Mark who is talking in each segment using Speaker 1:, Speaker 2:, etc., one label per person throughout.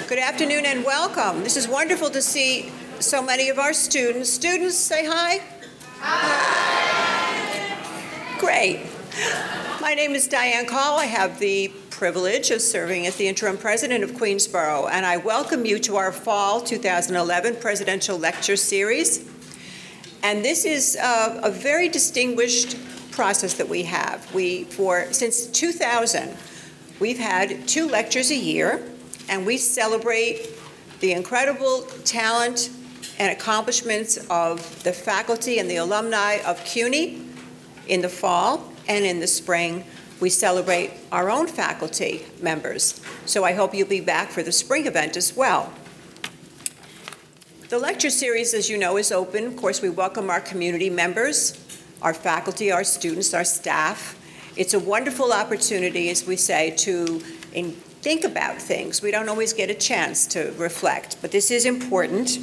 Speaker 1: Good afternoon and welcome. This is wonderful to see so many of our students. Students, say hi. Hi. Great. My name is Diane Call. I have the privilege of serving as the interim president of Queensborough, and I welcome you to our fall 2011 presidential lecture series. And this is a very distinguished process that we have. Since 2000, we've had 2 lectures a year, and we celebrate the incredible talent and accomplishments of the faculty and the alumni of CUNY in the fall, and in the spring, we celebrate our own faculty members. So I hope you'll be back for the spring event as well. The lecture series, as you know, is open. Of course, we welcome our community members, our faculty, our students, our staff. It's a wonderful opportunity, as we say, to think about things. We don't always get a chance to reflect, but this is important.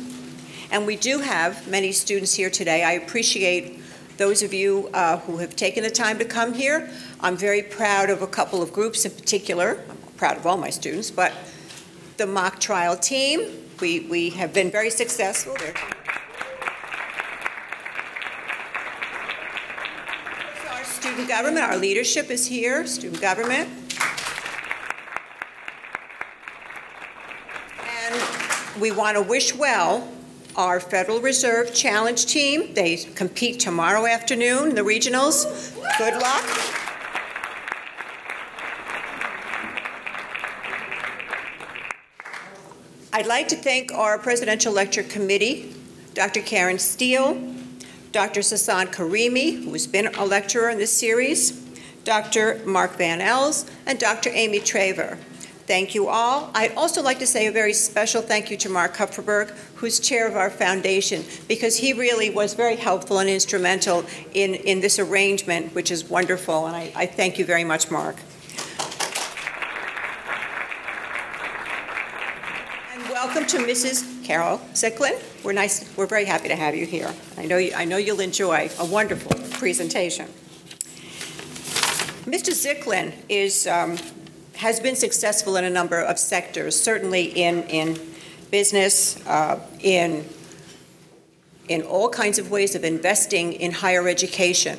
Speaker 1: And we do have many students here today. I appreciate those of you who have taken the time to come here. I'm very proud of a couple of groups in particular. I'm proud of all my students, but the mock trial team, we have been very successful. Our student government, our leadership is here, student government. And we want to wish well our Federal Reserve Challenge team. They compete tomorrow afternoon in the regionals. Good luck. I'd like to thank our Presidential Lecture Committee, Dr. Karen Steele, Dr. Sasan Karimi, who has been a lecturer in this series, Dr. Mark Van Els, and Dr. Amy Traver. Thank you all. I'd also like to say a very special thank you to Mark Kupferberg, who's chair of our foundation, because he really was very helpful and instrumental in this arrangement, which is wonderful, and I thank you very much, Mark. And welcome to Mrs. Carol Zicklin. We're very happy to have you here. I know you'll enjoy a wonderful presentation. Mr. Zicklin has been successful in a number of sectors, certainly in business, in all kinds of ways of investing in higher education.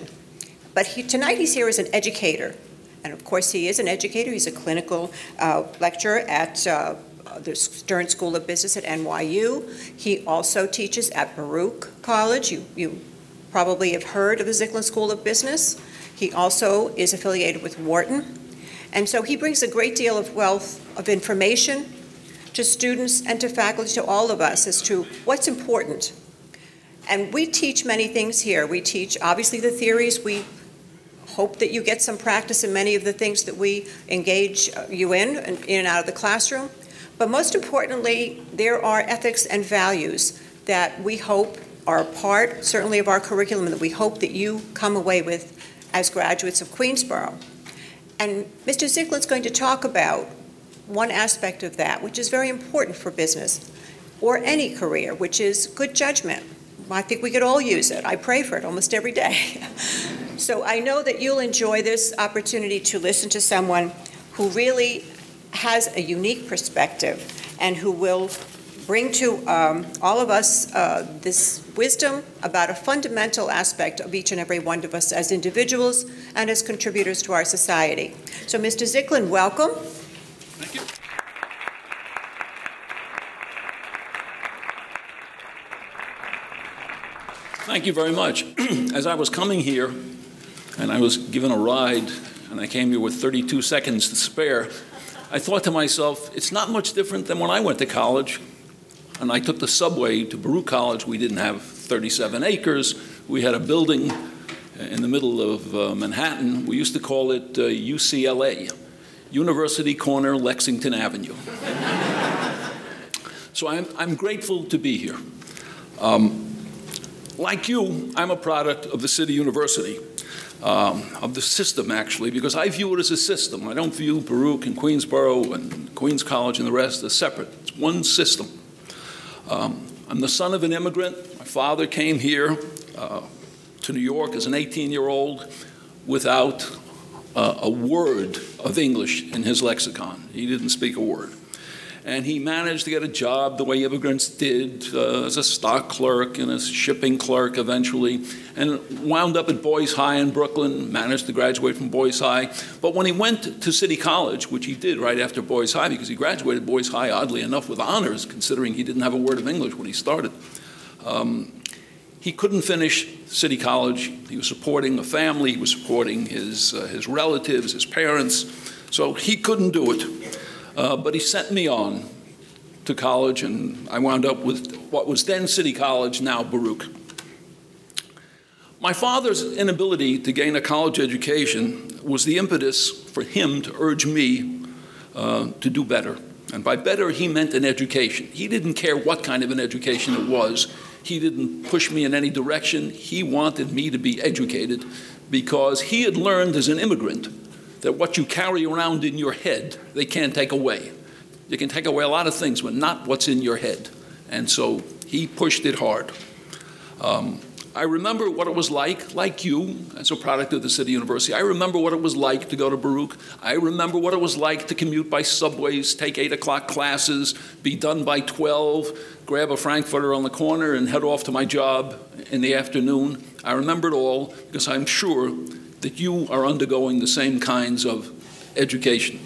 Speaker 1: But tonight he's here as an educator. And of course he is an educator. He's a clinical lecturer at the Stern School of Business at NYU. He also teaches at Baruch College. You probably have heard of the Zicklin School of Business. He also is affiliated with Wharton. And so he brings a great deal of wealth of information to students and to faculty, to all of us, as to what's important. And we teach many things here. We teach, obviously, the theories. We hope that you get some practice in many of the things that we engage you in and out of the classroom. But most importantly, there are ethics and values that we hope are a part, certainly, of our curriculum, and that we hope that you come away with as graduates of Queensborough. And Mr. Zicklin's going to talk about one aspect of that, which is very important for business or any career, which is good judgment. I think we could all use it. I pray for it almost every day. So I know that you'll enjoy this opportunity to listen to someone who really has a unique perspective and who will bring to all of us this wisdom about a fundamental aspect of each and every one of us as individuals and as contributors to our society. So, Mr. Zicklin, welcome.
Speaker 2: Thank you. Thank you very much. As I was coming here, and I was given a ride, and I came here with 32 seconds to spare, I thought to myself, it's not much different than when I went to college. And I took the subway to Baruch College. We didn't have 37 acres. We had a building in the middle of Manhattan. We used to call it UCLA, University Corner, Lexington Avenue. So I'm grateful to be here. Like you, I'm a product of the City University, of the system, actually, because I view it as a system. I don't view Baruch and Queensborough and Queens College and the rest as separate. It's one system. I'm the son of an immigrant. My father came here to New York as an 18-year-old without a word of English in his lexicon. He didn't speak a word. and he managed to get a job the way immigrants did, as a stock clerk and a shipping clerk eventually, and wound up at Boys High in Brooklyn, managed to graduate from Boys High. But when he went to City College, which he did right after Boys High, because he graduated Boys High, oddly enough, with honors, considering he didn't have a word of English when he started, he couldn't finish City College. He was supporting a family, he was supporting his relatives, his parents, so he couldn't do it. But he sent me on to college, and I wound up with what was then City College, now Baruch. My father's inability to gain a college education was the impetus for him to urge me to do better. And by better, he meant an education. He didn't care what kind of an education it was. He didn't push me in any direction. He wanted me to be educated because he had learned as an immigrant that what you carry around in your head, they can't take away. You can take away a lot of things, but not what's in your head. And so he pushed it hard. I remember what it was like you, as a product of the City University. I remember what it was like to go to Baruch. I remember what it was like to commute by subways, take 8 o'clock classes, be done by 12, grab a Frankfurter on the corner and head off to my job in the afternoon. I remember it all because I'm sure that you are undergoing the same kinds of education.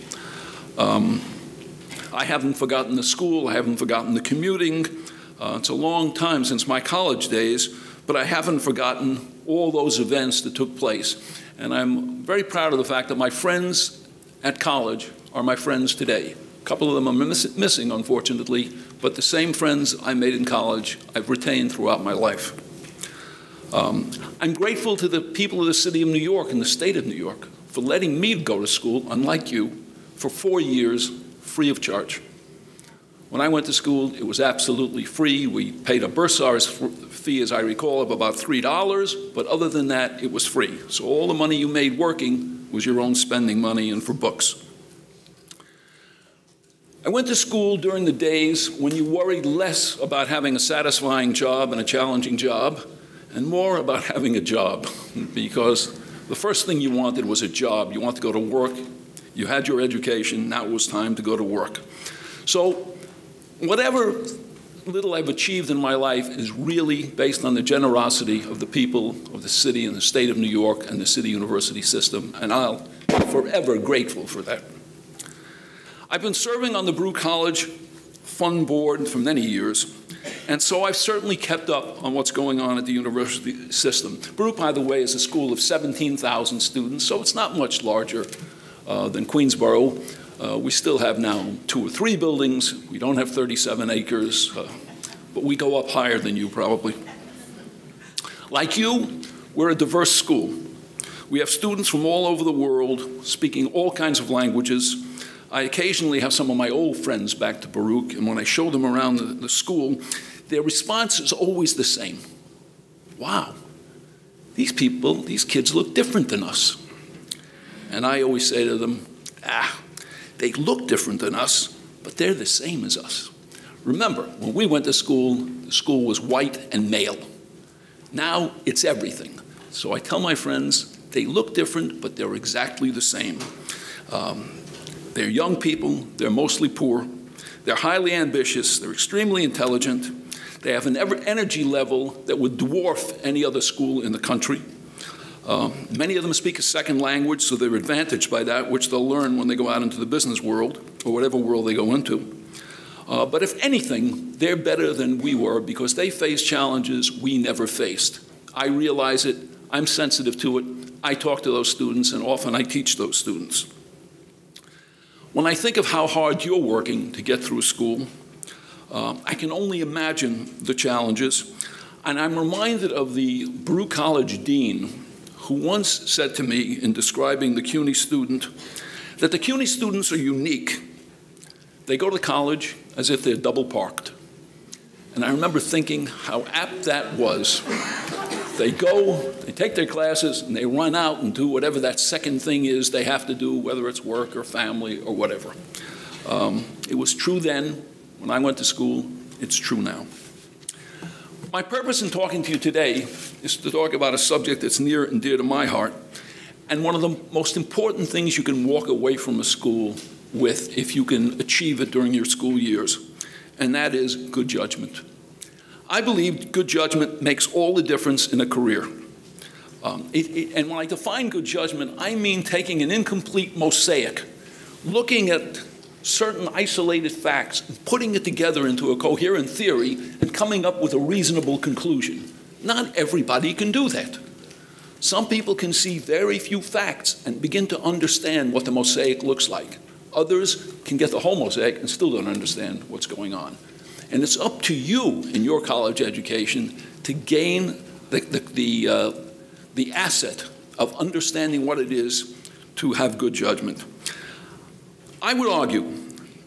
Speaker 2: I haven't forgotten the school. I haven't forgotten the commuting. It's a long time since my college days, but I haven't forgotten all those events that took place. And I'm very proud of the fact that my friends at college are my friends today. A couple of them are missing, unfortunately, but the same friends I made in college I've retained throughout my life. I'm grateful to the people of the city of New York and the state of New York for letting me go to school, unlike you, for 4 years free of charge. When I went to school, it was absolutely free. We paid a bursar's fee, as I recall, of about $3, but other than that, it was free. So all the money you made working was your own spending money and for books. I went to school during the days when you worried less about having a satisfying job and a challenging job, and more about having a job, because the first thing you wanted was a job. You wanted to go to work. You had your education. Now it was time to go to work. So whatever little I've achieved in my life is really based on the generosity of the people of the city and the state of New York and the City University system, and I'll be forever grateful for that. I've been serving on the Baruch College Fund Board for many years, and so I've certainly kept up on what's going on at the university system. Baruch, by the way, is a school of 17,000 students, so it's not much larger than Queensborough. We still have now 2 or 3 buildings. We don't have 37 acres, but we go up higher than you probably. Like you, we're a diverse school. We have students from all over the world speaking all kinds of languages. I occasionally have some of my old friends back to Baruch, and when I show them around the school, their response is always the same. Wow, these kids look different than us. And I always say to them, they look different than us, but they're the same as us. Remember, when we went to school, the school was white and male. Now it's everything. So I tell my friends, they look different, but they're exactly the same. They're young people, they're mostly poor, they're highly ambitious, they're extremely intelligent, they have an energy level that would dwarf any other school in the country. Many of them speak a second language, so they're advantaged by that, which they'll learn when they go out into the business world, or whatever world they go into. But if anything, they're better than we were because they face challenges we never faced. I realize it, I'm sensitive to it, I talk to those students, and often I teach those students. When I think of how hard you're working to get through school, I can only imagine the challenges, and I'm reminded of the Baruch College dean who once said to me in describing the CUNY student that the CUNY students are unique. They go to college as if they're double parked. And I remember thinking how apt that was. They go, they take their classes, and they run out and do whatever that second thing is they have to do, whether it's work or family or whatever. It was true then when I went to school. It's true now. My purpose in talking to you today is to talk about a subject that's near and dear to my heart. And one of the most important things you can walk away from a school with if you can achieve it during your school years, and that is good judgment. I believe good judgment makes all the difference in a career. And when I define good judgment, I mean taking an incomplete mosaic, looking at certain isolated facts, and putting it together into a coherent theory, and coming up with a reasonable conclusion. Not everybody can do that. Some people can see very few facts and begin to understand what the mosaic looks like. Others can get the whole mosaic and still don't understand what's going on. And it's up to you in your college education to gain the asset of understanding what it is to have good judgment. I would argue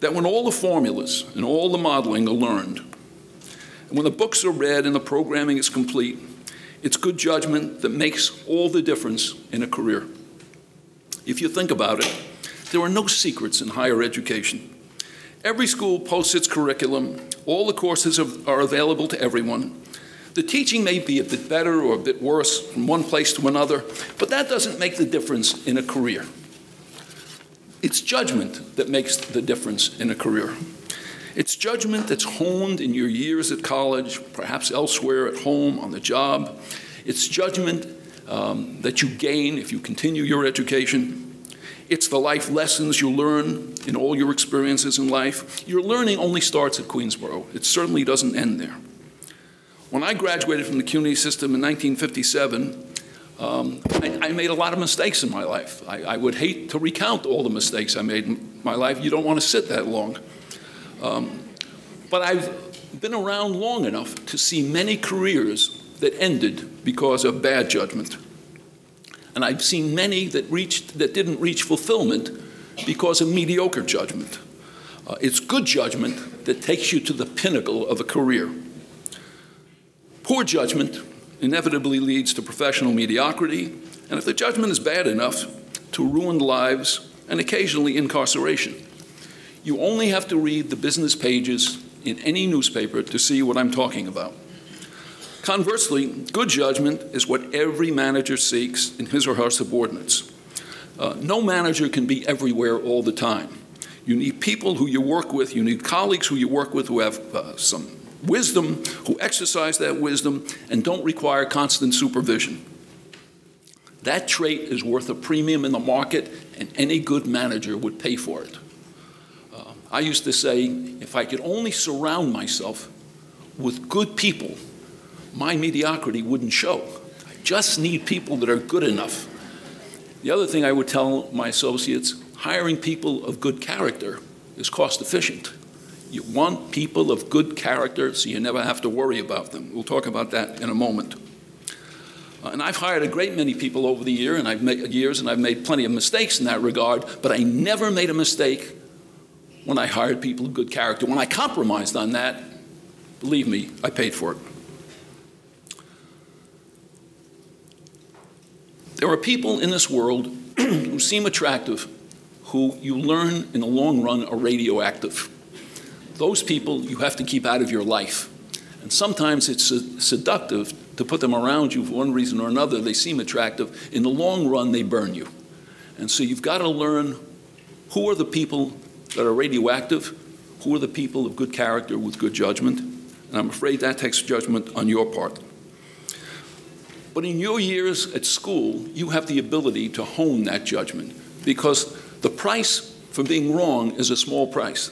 Speaker 2: that when all the formulas and all the modeling are learned, and when the books are read and the programming is complete, it's good judgment that makes all the difference in a career. If you think about it, there are no secrets in higher education. Every school posts its curriculum. All the courses are available to everyone. The teaching may be a bit better or a bit worse from one place to another, but that doesn't make the difference in a career. It's judgment that makes the difference in a career. It's judgment that's honed in your years at college, perhaps elsewhere at home, on the job. It's judgment that you gain if you continue your education. It's the life lessons you learn in all your experiences in life. Your learning only starts at Queensborough. It certainly doesn't end there. When I graduated from the CUNY system in 1957, I made a lot of mistakes in my life. I would hate to recount all the mistakes I made in my life. You don't want to sit that long. But I've been around long enough to see many careers that ended because of bad judgment. And I've seen many that didn't reach fulfillment because of mediocre judgment. It's good judgment that takes you to the pinnacle of a career. Poor judgment inevitably leads to professional mediocrity, and if the judgment is bad enough, to ruined lives and occasionally incarceration. You only have to read the business pages in any newspaper to see what I'm talking about. Conversely, good judgment is what every manager seeks in his or her subordinates. No manager can be everywhere all the time. You need people who you work with, you need colleagues who you work with who have some wisdom, who exercise that wisdom, and don't require constant supervision. That trait is worth a premium in the market, and any good manager would pay for it. I used to say, if I could only surround myself with good people, my mediocrity wouldn't show. I just need people that are good enough. The other thing I would tell my associates, hiring people of good character is cost efficient. You want people of good character so you never have to worry about them. We'll talk about that in a moment. And I've hired a great many people over the years, and I've made plenty of mistakes in that regard, but I never made a mistake when I hired people of good character. When I compromised on that, believe me, I paid for it. There are people in this world who seem attractive, who you learn in the long run are radioactive. Those people you have to keep out of your life. And sometimes it's seductive to put them around you for one reason or another. They seem attractive. In the long run, they burn you. And so you've got to learn who are the people that are radioactive, who are the people of good character with good judgment. And I'm afraid that takes judgment on your part. But in your years at school, you have the ability to hone that judgment, because the price for being wrong is a small price.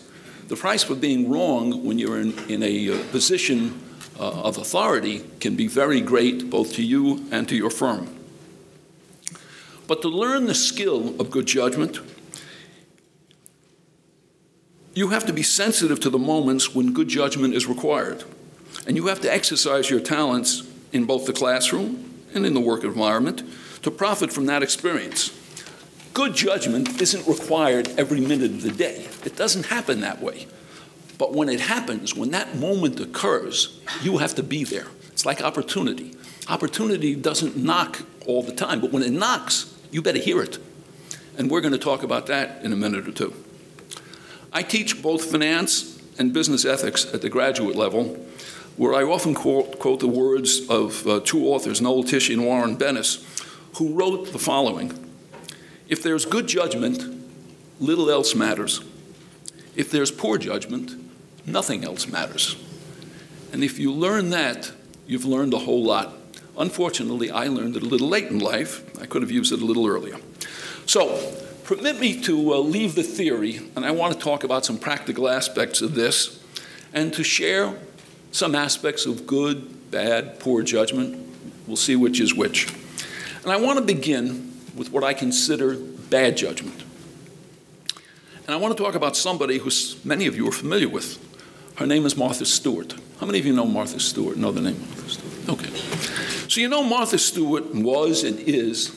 Speaker 2: The price for being wrong when you're in a position of authority can be very great, both to you and to your firm. But to learn the skill of good judgment, you have to be sensitive to the moments when good judgment is required. And you have to exercise your talents in both the classroom and in the work environment to profit from that experience. Good judgment isn't required every minute of the day. It doesn't happen that way. But when it happens, when that moment occurs, you have to be there. It's like opportunity. Opportunity doesn't knock all the time, but when it knocks, you better hear it. And we're going to talk about that in a minute or two. I teach both finance and business ethics at the graduate level, where I often quote the words of two authors, Noel Tichy and Warren Bennis, who wrote the following: if there's good judgment, little else matters. If there's poor judgment, nothing else matters. And if you learn that, you've learned a whole lot. Unfortunately, I learned it a little late in life. I could have used it a little earlier. So, permit me to leave the theory, and I want to talk about some practical aspects of this, and to share some aspects of good, bad, poor judgment. We'll see which is which. And I want to begin with what I consider bad judgment. And I want to talk about somebody who many of you are familiar with. Her name is Martha Stewart. How many of you know Martha Stewart? Know the name Martha Stewart? Okay. So you know Martha Stewart was and is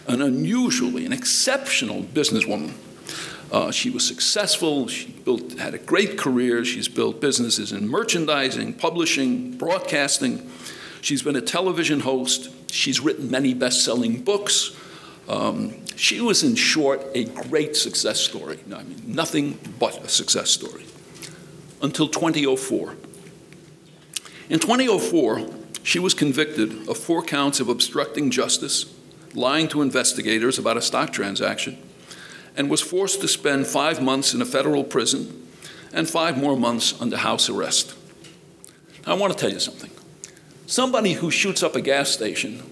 Speaker 2: an unusually, an exceptional businesswoman. She was successful. She had a great career. She's built businesses in merchandising, publishing, broadcasting. She's been a television host. She's written many best-selling books. She was, in short, a great success story. I mean, nothing but a success story. Until 2004. In 2004, she was convicted of 4 counts of obstructing justice, lying to investigators about a stock transaction, and was forced to spend 5 months in a federal prison and 5 more months under house arrest. Now, I want to tell you something. Somebody who shoots up a gas station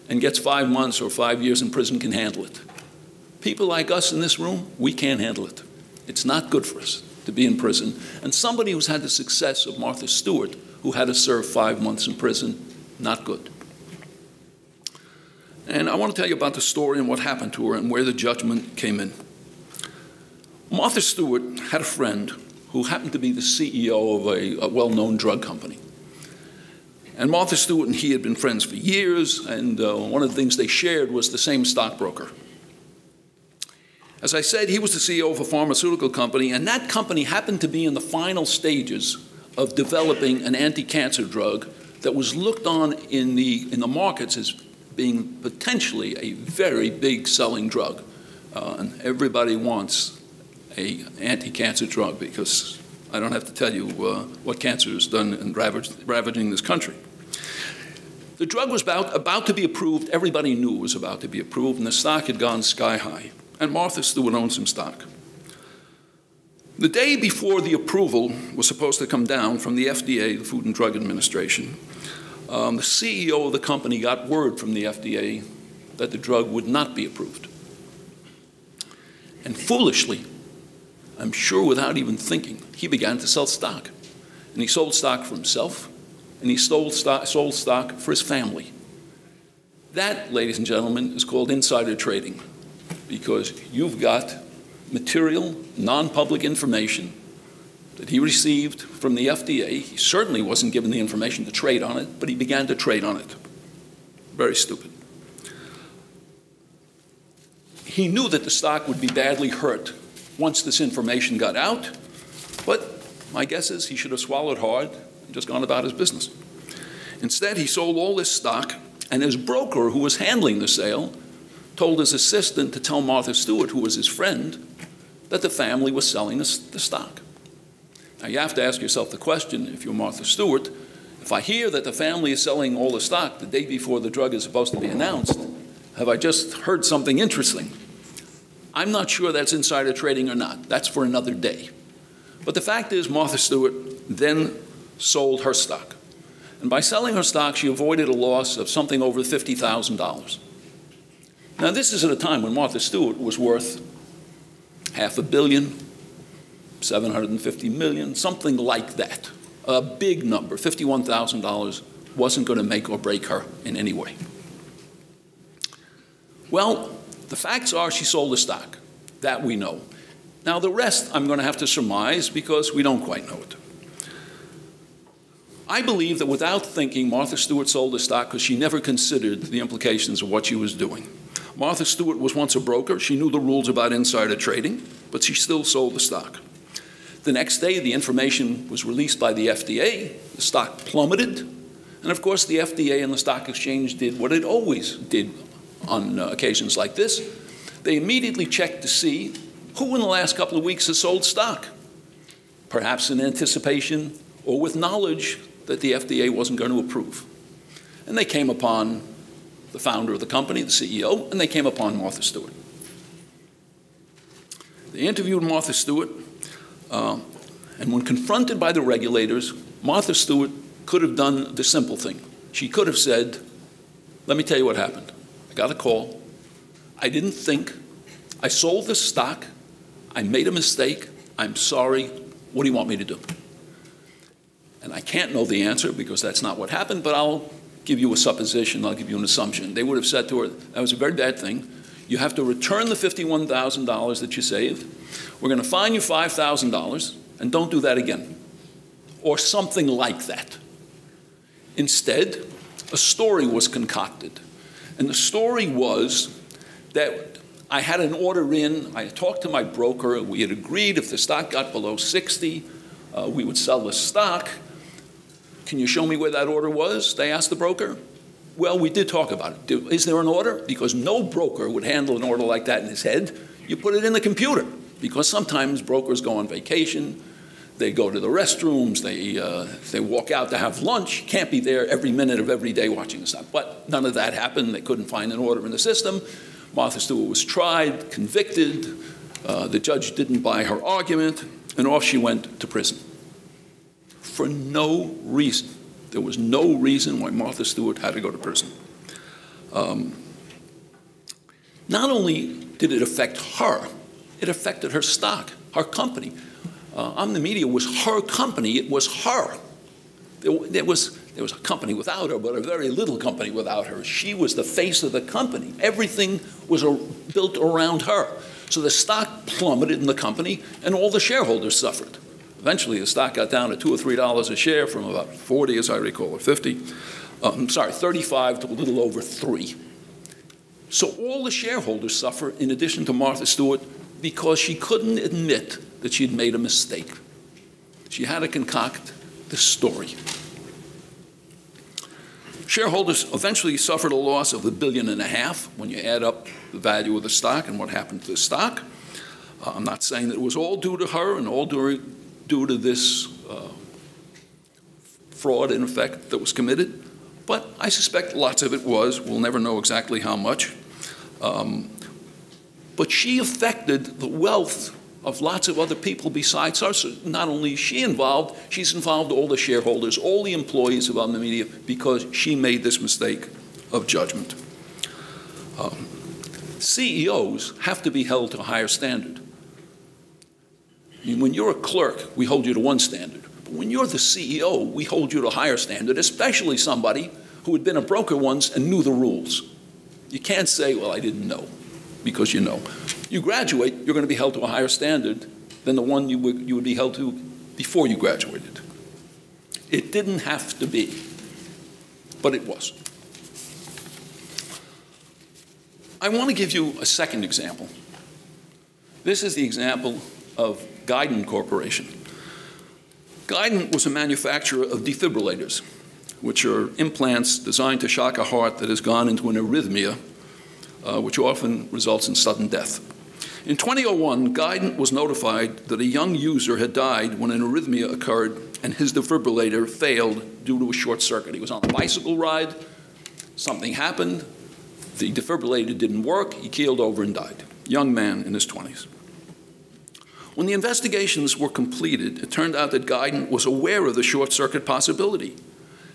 Speaker 2: and gets 5 months or 5 years in prison can handle it. People like us in this room, we can't handle it. It's not good for us to be in prison. And somebody who's had the success of Martha Stewart, who had to serve 5 months in prison, not good. And I want to tell you about the story and what happened to her and where the judgment came in. Martha Stewart had a friend who happened to be the CEO of a well-known drug company. And Martha Stewart and he had been friends for years, and one of the things they shared was the same stockbroker. As I said, he was the CEO of a pharmaceutical company, and that company happened to be in the final stages of developing an anti-cancer drug that was looked on in the markets as being potentially a very big selling drug. And everybody wants an anti-cancer drug because I don't have to tell you what cancer has done and ravaging this country. The drug was about to be approved. Everybody knew it was about to be approved, and the stock had gone sky high. And Martha Stewart owned some stock. The day before the approval was supposed to come down from the FDA, the Food and Drug Administration, the CEO of the company got word from the FDA that the drug would not be approved. And foolishly, I'm sure without even thinking, he began to sell stock. And he sold stock for himself, and he sold stock for his family. That, ladies and gentlemen, is called insider trading, because you've got material, non-public information that he received from the FDA. He certainly wasn't given the information to trade on it, but he began to trade on it. Very stupid. He knew that the stock would be badly hurt once this information got out, but my guess is he should have swallowed hard and just gone about his business. Instead, he sold all this stock, and his broker, who was handling the sale, told his assistant to tell Martha Stewart, who was his friend, that the family was selling the stock. Now, you have to ask yourself the question, if you're Martha Stewart, if I hear that the family is selling all the stock the day before the drug is supposed to be announced, have I just heard something interesting? I'm not sure that's insider trading or not. That's for another day. But the fact is, Martha Stewart then sold her stock. And by selling her stock, she avoided a loss of something over $50,000. Now, this is at a time when Martha Stewart was worth $500 million, $750 million, something like that. A big number. $51,000 wasn't going to make or break her in any way. Well, the facts are she sold the stock. That we know. Now, the rest I'm going to have to surmise because we don't quite know it. I believe that without thinking, Martha Stewart sold the stock because she never considered the implications of what she was doing. Martha Stewart was once a broker. She knew the rules about insider trading, but she still sold the stock. The next day, the information was released by the FDA. The stock plummeted. And of course, the FDA and the stock exchange did what it always did on occasions like this. They immediately checked to see who in the last couple of weeks has sold stock, perhaps in anticipation or with knowledge that the FDA wasn't going to approve. And they came upon the founder of the company, the CEO, and they came upon Martha Stewart. They interviewed Martha Stewart, and when confronted by the regulators, Martha Stewart could have done the simple thing. She could have said, let me tell you what happened. I got a call. I didn't think. I sold the stock. I made a mistake. I'm sorry. What do you want me to do? And I can't know the answer because that's not what happened, but I'll give you a supposition. I'll give you an assumption. They would have said to her, that was a very bad thing. You have to return the $51,000 that you saved. We're going to fine you $5,000, and don't do that again. Or something like that. Instead, a story was concocted. And the story was that I had an order in, I had talked to my broker, we had agreed if the stock got below 60, we would sell the stock. Can you show me where that order was? They asked the broker. Well, we did talk about it. Is there an order? Because no broker would handle an order like that in his head. You put it in the computer, because sometimes brokers go on vacation, they go to the restrooms, they walk out to have lunch. You can't be there every minute of every day watching the stock. But none of that happened. They couldn't find an order in the system. Martha Stewart was tried, convicted. The judge didn't buy her argument, and off she went to prison. For no reason. There was no reason why Martha Stewart had to go to prison. Not only did it affect her, it affected her stock, her company. Omni was her company. It was her. There was a company without her, but a very little company without her. She was the face of the company. Everything was built around her. So the stock plummeted in the company, and all the shareholders suffered. Eventually, the stock got down to $2 or $3 a share from about 40, as I recall, or 50. 35 to a little over 3. So all the shareholders suffer, in addition to Martha Stewart, because she couldn't admit that she'd made a mistake. She had to concoct this story. Shareholders eventually suffered a loss of $1.5 billion when you add up the value of the stock and what happened to the stock. I'm not saying that it was all due to her and all due to this fraud, in effect, that was committed, but I suspect lots of it was. We'll never know exactly how much. But she affected the wealth of lots of other people besides her. So not only is she involved, she's involved all the shareholders, all the employees of Omni because she made this mistake of judgment. CEOs have to be held to a higher standard. I mean, when you're a clerk, we hold you to one standard. But when you're the CEO, we hold you to a higher standard, especially somebody who had been a broker once and knew the rules. You can't say, well, I didn't know, because you know. You graduate, you're going to be held to a higher standard than the one you would be held to before you graduated. It didn't have to be, but it was. I want to give you a second example. This is the example of Guidant Corporation. Guidant was a manufacturer of defibrillators, which are implants designed to shock a heart that has gone into an arrhythmia, which often results in sudden death. In 2001, Guidant was notified that a young user had died when an arrhythmia occurred and his defibrillator failed due to a short circuit. He was on a bicycle ride, something happened, the defibrillator didn't work, he keeled over and died. Young man in his 20s. When the investigations were completed, it turned out that Guidant was aware of the short circuit possibility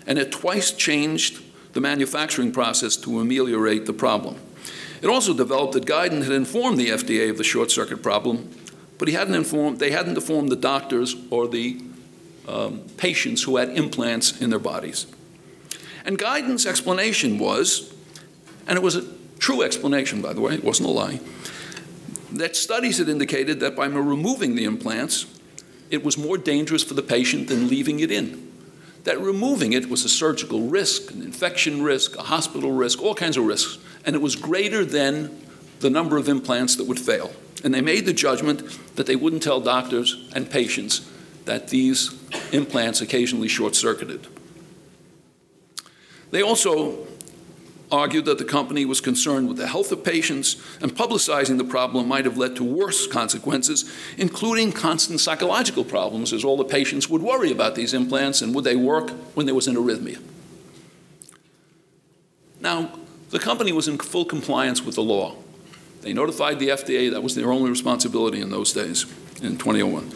Speaker 2: and had twice changed the manufacturing process to ameliorate the problem. It also developed that Guidant had informed the FDA of the short circuit problem, but they hadn't informed the doctors or the patients who had implants in their bodies. And Guidant's explanation was, and it was a true explanation, by the way, it wasn't a lie, that studies had indicated that by removing the implants, it was more dangerous for the patient than leaving it in. That removing it was a surgical risk, an infection risk, a hospital risk, all kinds of risks, and it was greater than the number of implants that would fail. And they made the judgment that they wouldn't tell doctors and patients that these implants occasionally short-circuited. They also argued that the company was concerned with the health of patients, and publicizing the problem might have led to worse consequences, including constant psychological problems, as all the patients would worry about these implants and would they work when there was an arrhythmia. Now, the company was in full compliance with the law. They notified the FDA. That was their only responsibility in those days, in 2001.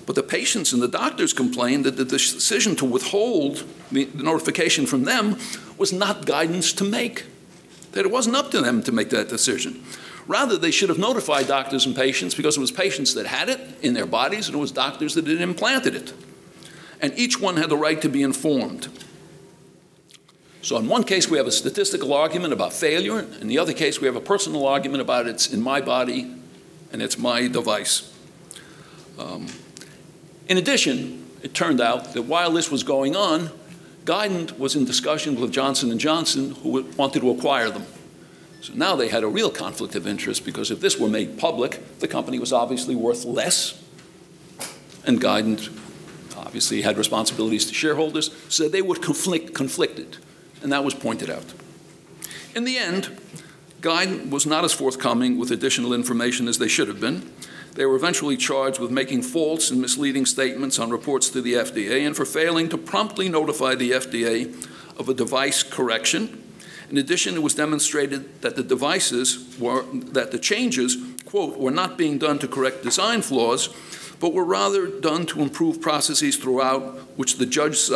Speaker 2: But the patients and the doctors complained that the decision to withhold the notification from them was not guidance to make, that it wasn't up to them to make that decision. Rather, they should have notified doctors and patients because it was patients that had it in their bodies and it was doctors that had implanted it. And each one had the right to be informed. So in one case, we have a statistical argument about failure. In the other case, we have a personal argument about it's in my body and it's my device. In addition, it turned out that while this was going on, Guidant was in discussion with Johnson & Johnson, who wanted to acquire them. So now they had a real conflict of interest, because if this were made public, the company was obviously worth less, and Guidant obviously had responsibilities to shareholders, so they were conflicted, and that was pointed out. In the end, Guidant was not as forthcoming with additional information as they should have been. They were eventually charged with making false and misleading statements on reports to the FDA and for failing to promptly notify the FDA of a device correction. In addition, it was demonstrated that the changes, quote, were not being done to correct design flaws, but were rather done to improve processes throughout, which the judge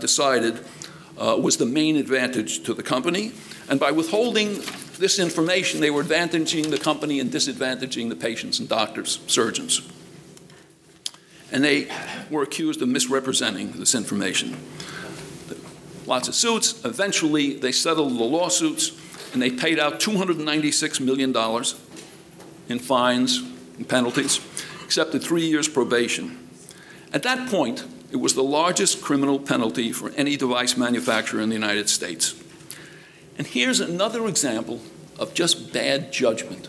Speaker 2: decided was the main advantage to the company. And by withholding this information, they were advantaging the company and disadvantaging the patients and doctors, surgeons. And they were accused of misrepresenting this information. Lots of suits. Eventually, they settled the lawsuits, and they paid out $296 million in fines and penalties, accepted 3 years probation. At that point, it was the largest criminal penalty for any device manufacturer in the United States. And here's another example of just bad judgment.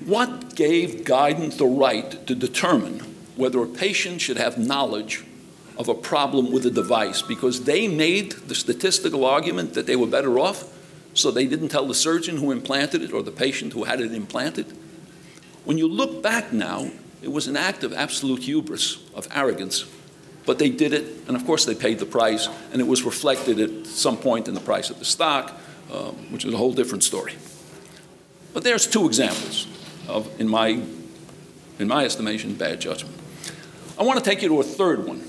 Speaker 2: What gave Guidant the right to determine whether a patient should have knowledge of a problem with a device? Because they made the statistical argument that they were better off, so they didn't tell the surgeon who implanted it or the patient who had it implanted. When you look back now, it was an act of absolute hubris, of arrogance. But they did it, and of course they paid the price, and it was reflected at some point in the price of the stock, which is a whole different story. But there's two examples of, in my estimation, bad judgment. I want to take you to a third one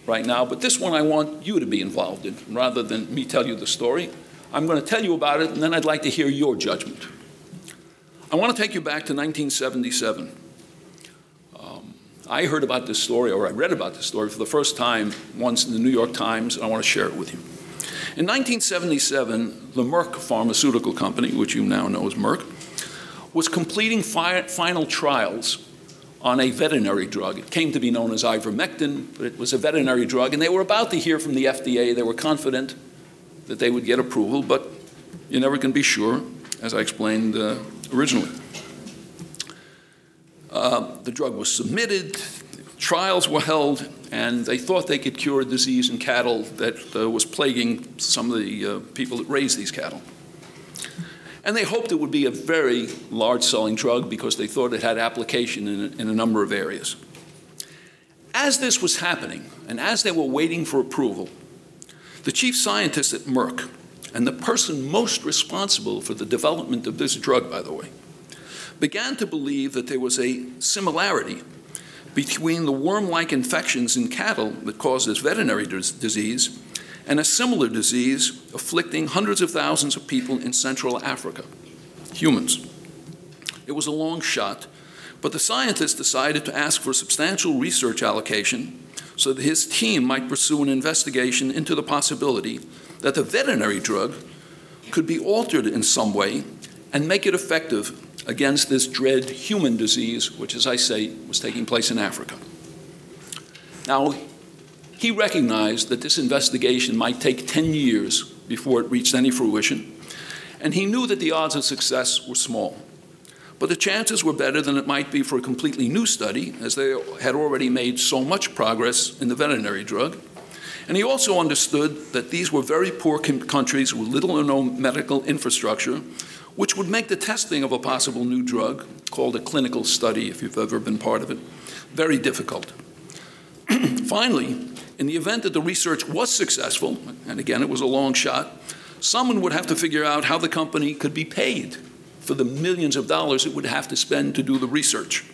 Speaker 2: right now, but this one I want you to be involved in, rather than me tell you the story. I'm going to tell you about it, and then I'd like to hear your judgment. I want to take you back to 1977. I heard about this story, or I read about this story for the first time once in the New York Times, and I want to share it with you. In 1977, the Merck pharmaceutical company, which you now know as Merck, was completing final trials on a veterinary drug. It came to be known as ivermectin, but it was a veterinary drug, and they were about to hear from the FDA. They were confident that they would get approval, but you never can be sure, as I explained originally. The drug was submitted, trials were held, and they thought they could cure a disease in cattle that was plaguing some of the people that raised these cattle. And they hoped it would be a very large-selling drug because they thought it had application in a number of areas. As this was happening, and as they were waiting for approval, the chief scientist at Merck, and the person most responsible for the development of this drug, by the way, began to believe that there was a similarity between the worm-like infections in cattle that cause this veterinary disease and a similar disease afflicting hundreds of thousands of people in Central Africa, humans. It was a long shot, but the scientist decided to ask for a substantial research allocation so that his team might pursue an investigation into the possibility that the veterinary drug could be altered in some way and make it effective against this dread human disease, which, as I say, was taking place in Africa. Now, he recognized that this investigation might take 10 years before it reached any fruition, and he knew that the odds of success were small. But the chances were better than it might be for a completely new study, as they had already made so much progress in the veterinary drug. And he also understood that these were very poor countries with little or no medical infrastructure, which would make the testing of a possible new drug, called a clinical study if you've ever been part of it, very difficult. Finally, in the event that the research was successful, and again it was a long shot, someone would have to figure out how the company could be paid for the millions of dollars it would have to spend to do the research,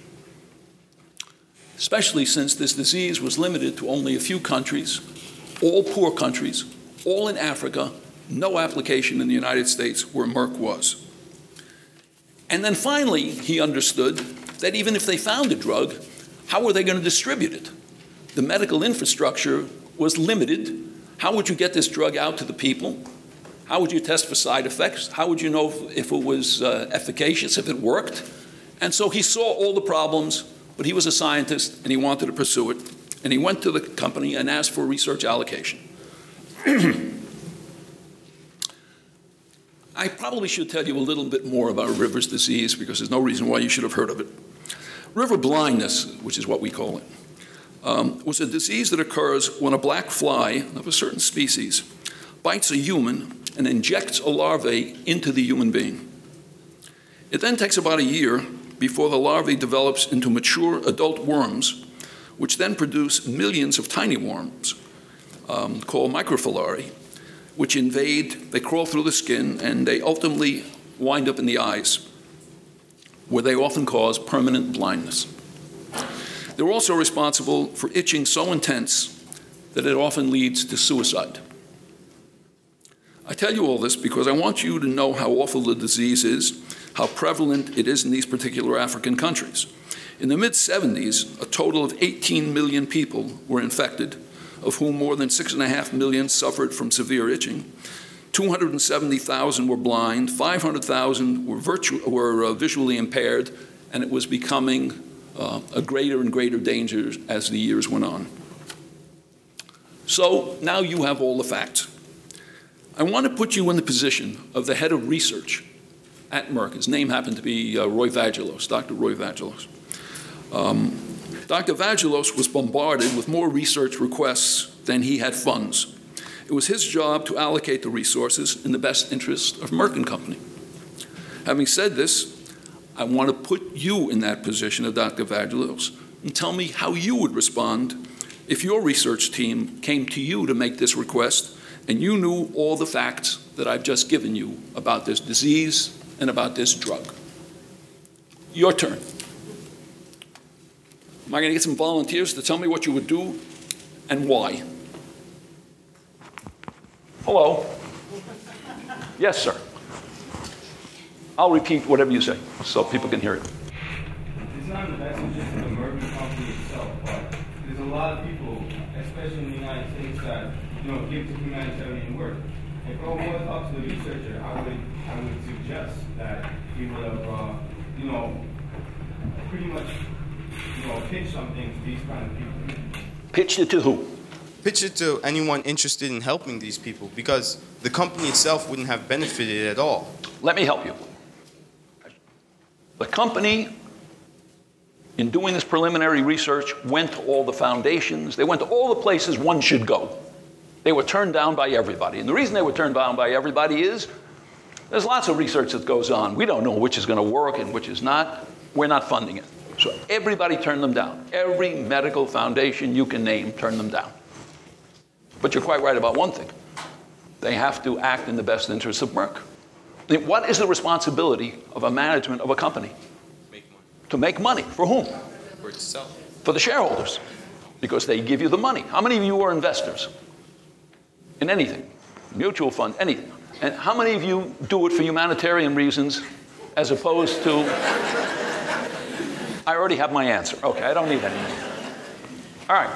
Speaker 2: especially since this disease was limited to only a few countries, all poor countries, all in Africa, no application in the United States where Merck was. And then finally, he understood that even if they found a drug, how were they going to distribute it? The medical infrastructure was limited. How would you get this drug out to the people? How would you test for side effects? How would you know if it was efficacious, if it worked? And so he saw all the problems, but he was a scientist and he wanted to pursue it. And he went to the company and asked for research allocation. I probably should tell you a little bit more about River's disease because there's no reason why you should have heard of it. River blindness, which is what we call it, was a disease that occurs when a black fly of a certain species bites a human and injects a larvae into the human being. It then takes about a year before the larvae develops into mature adult worms, which then produce millions of tiny worms called microfilari, which invade, they crawl through the skin, and they ultimately wind up in the eyes, where they often cause permanent blindness. They're also responsible for itching so intense that it often leads to suicide. I tell you all this because I want you to know how awful the disease is, how prevalent it is in these particular African countries. In the mid-70s, a total of 18 million people were infected, of whom more than 6.5 million suffered from severe itching. 270,000 were blind, 500,000 were visually impaired, and it was becoming a greater and greater danger as the years went on. So now you have all the facts. I want to put you in the position of the head of research at Merck. His name happened to be Roy Vagelos, Dr. Roy Vagelos. Dr. Vagelos was bombarded with more research requests than he had funds. It was his job to allocate the resources in the best interest of Merck and Company. Having said this, I want to put you in that position of Dr. Vagelos and tell me how you would respond if your research team came to you to make this request and you knew all the facts that I've just given you about this disease and about this drug. Your turn. Am I going to get some volunteers to tell me what you would do and why? Hello? Yes, sir. I'll repeat whatever you say so people can hear it.
Speaker 3: It's not in the best interest of the Merck company itself, but there's a lot of people, especially in the United States, that give to humanitarian work. If I was up to the researcher, I would suggest that he would have, pretty much, pitched something to these kind of people.
Speaker 2: Pitched it to who?
Speaker 4: Pitch it to anyone interested in helping these people, because the company itself wouldn't have benefited at all.
Speaker 2: Let me help you. The company, in doing this preliminary research, went to all the foundations. They went to all the places one should go. They were turned down by everybody. And the reason they were turned down by everybody is there's lots of research that goes on. We don't know which is going to work and which is not. We're not funding it. So everybody turned them down. Every medical foundation you can name turned them down. But you're quite right about one thing. They have to act in the best interests of Merck. What is the responsibility of a management of a company?
Speaker 4: Make money.
Speaker 2: To make money. For whom?
Speaker 4: For itself.
Speaker 2: For the shareholders. Because they give you the money. How many of you are investors? In anything. Mutual fund, anything. And how many of you do it for humanitarian reasons as opposed to... I already have my answer. Okay, I don't need any more. All right.